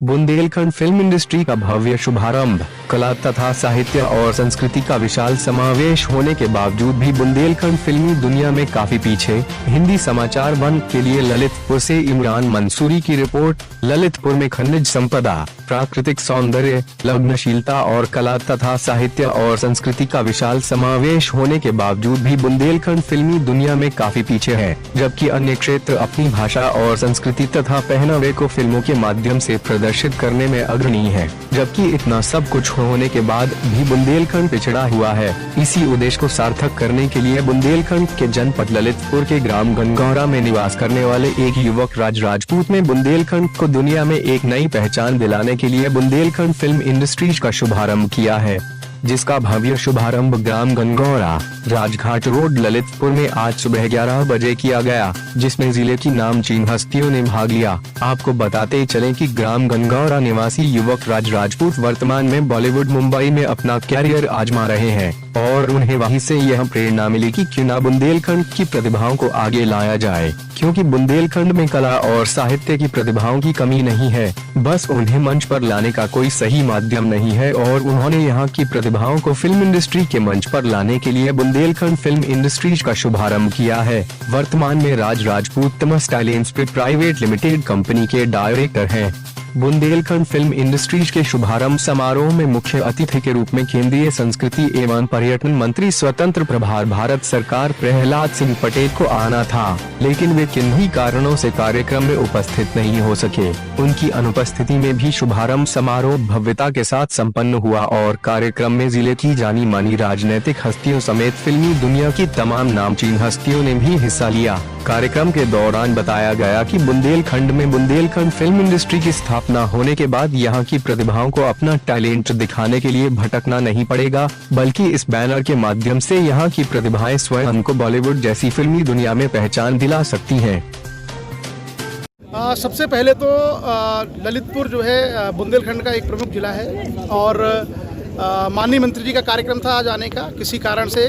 Bundelkhand film industry का भव्य शुभारंभ। कला तथा साहित्य और संस्कृति का विशाल समावेश होने के बावजूद भी बुंदेलखंड फिल्मी दुनिया में काफी पीछे। हिंदी समाचार वन के लिए ललितपुर से इमरान मंसूरी की रिपोर्ट। ललितपुर में खनिज संपदा, प्राकृतिक सौंदर्य, लग्नशीलता और कला तथा साहित्य और संस्कृति का विशाल समावेश होने के बावजूद भी बुंदेलखंड फिल्मी दुनिया में काफी पीछे है, जबकि अन्य क्षेत्र अपनी भाषा और संस्कृति तथा पहनावे को फिल्मों के माध्यम से प्रदर्शित करने में अग्रणी है। जबकि इतना सब कुछ होने के बाद भी बुंदेलखंड पिछड़ा हुआ है। इसी उद्देश्य को सार्थक करने के लिए बुंदेलखंड के जनपद ललितपुर के ग्राम गनगौरा में निवास करने वाले एक युवक राज राजपूत ने बुंदेलखंड को दुनिया में एक नई पहचान दिलाने के लिए बुंदेलखंड फिल्म इंडस्ट्रीज का शुभारंभ किया है, जिसका भव्य शुभारंभ ग्राम गनगौरा, राजघाट रोड, ललितपुर में आज सुबह 11 बजे किया गया, जिसमें जिले की नामचीन हस्तियों ने भाग लिया। आपको बताते चलें कि ग्राम गनगौरा निवासी युवक राज राजपूत वर्तमान में बॉलीवुड मुंबई में अपना कैरियर आजमा रहे हैं और उन्हें वहीं से यह प्रेरणा मिली कि क्यों न बुंदेलखंड की प्रतिभाओं को आगे लाया जाए, क्योंकि बुंदेलखंड में कला और साहित्य की प्रतिभाओं की कमी नहीं है, बस उन्हें मंच पर लाने का कोई सही माध्यम नहीं है और उन्होंने यहाँ की प्रतिभाओं को फिल्म इंडस्ट्री के मंच पर लाने के लिए बुंदेलखंड फिल्म इंडस्ट्रीज का शुभारंभ किया है। वर्तमान में राज राजपूत तमस टैलेंट्स प्राइवेट लिमिटेड कंपनी के डायरेक्टर हैं। बुंदेलखंड फिल्म इंडस्ट्रीज के शुभारंभ समारोह में मुख्य अतिथि के रूप में केंद्रीय संस्कृति एवं पर्यटन मंत्री स्वतंत्र प्रभार भारत सरकार प्रहलाद सिंह पटेल को आना था, लेकिन वे किन्हीं कारणों से कार्यक्रम में उपस्थित नहीं हो सके। उनकी अनुपस्थिति में भी शुभारंभ समारोह भव्यता के साथ संपन्न हुआ और कार्यक्रम में जिले की जानी मानी राजनीतिक हस्तियों समेत फिल्मी दुनिया की तमाम नामचीन हस्तियों ने भी हिस्सा लिया। कार्यक्रम के दौरान बताया गया कि बुंदेलखंड में बुंदेलखंड फिल्म इंडस्ट्री की स्थापना होने के बाद यहाँ की प्रतिभाओं को अपना टैलेंट दिखाने के लिए भटकना नहीं पड़ेगा, बल्कि इस बैनर के माध्यम से यहाँ की प्रतिभाएं स्वयं को बॉलीवुड जैसी फिल्मी दुनिया में पहचान दिला सकती हैं। सबसे पहले तो ललितपुर जो है बुंदेलखंड का एक प्रमुख जिला है और माननीय मंत्री जी का कार्यक्रम था आज आने का, किसी कारण से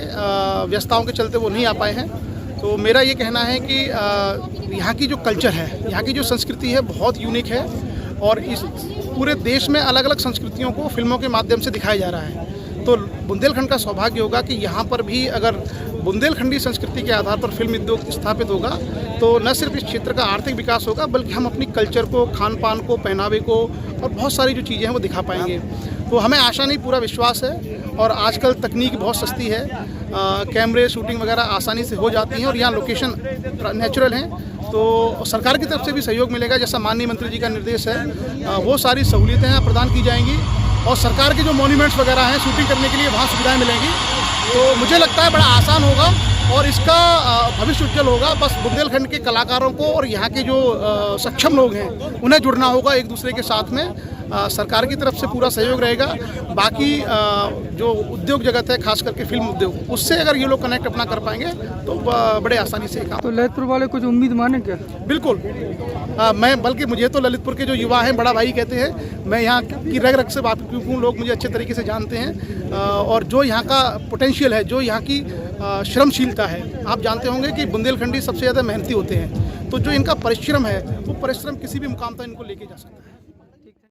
व्यस्तताओं के चलते वो नहीं आ पाए हैं। तो मेरा ये कहना है कि यहाँ की जो कल्चर है, यहाँ की जो संस्कृति है बहुत यूनिक है और इस पूरे देश में अलग अलग संस्कृतियों को फिल्मों के माध्यम से दिखाया जा रहा है। तो बुंदेलखंड का सौभाग्य होगा कि यहाँ पर भी अगर बुंदेलखंडी संस्कृति के आधार पर फिल्म उद्योग स्थापित होगा तो न सिर्फ इस क्षेत्र का आर्थिक विकास होगा, बल्कि हम अपनी कल्चर को, खान पान को, पहनावे को और बहुत सारी जो चीज़ें हैं वो दिखा पाएंगे। तो हमें आशा नहीं, पूरा विश्वास है और आजकल तकनीक बहुत सस्ती है, कैमरे, शूटिंग वगैरह आसानी से हो जाती हैं और यहाँ लोकेशन नेचुरल हैं, तो सरकार की तरफ से भी सहयोग मिलेगा। जैसा माननीय मंत्री जी का निर्देश है वो सारी सहूलियतें यहाँ प्रदान की जाएंगी और सरकार के जो मॉन्यूमेंट्स वगैरह हैं शूटिंग करने के लिए वहाँ सुविधाएं मिलेंगी। तो मुझे लगता है बड़ा आसान होगा और इसका भविष्य उज्जवल होगा। बस बुंदेलखंड के कलाकारों को और यहाँ के जो सक्षम लोग हैं उन्हें जुड़ना होगा एक दूसरे के साथ में। सरकार की तरफ से पूरा सहयोग रहेगा। बाकी जो उद्योग जगत है, खास करके फिल्म उद्योग, उससे अगर ये लोग कनेक्ट अपना कर पाएंगे तो बड़े आसानी से काम। तो ललितपुर वाले कुछ उम्मीद माने क्या? बिल्कुल, मैं बल्कि मुझे तो ललितपुर के जो युवा हैं बड़ा भाई कहते हैं। मैं यहाँ की रग रग से वाकिफ हूँ, लोग मुझे अच्छे तरीके से जानते हैं और जो यहाँ का पोटेंशियल है, जो यहाँ की श्रमशीलता है, आप जानते होंगे कि बुंदेलखंडी सबसे ज़्यादा मेहनती होते हैं, तो जो इनका परिश्रम है वो परिश्रम किसी भी मुकाम तक इनको लेके जा सकता है।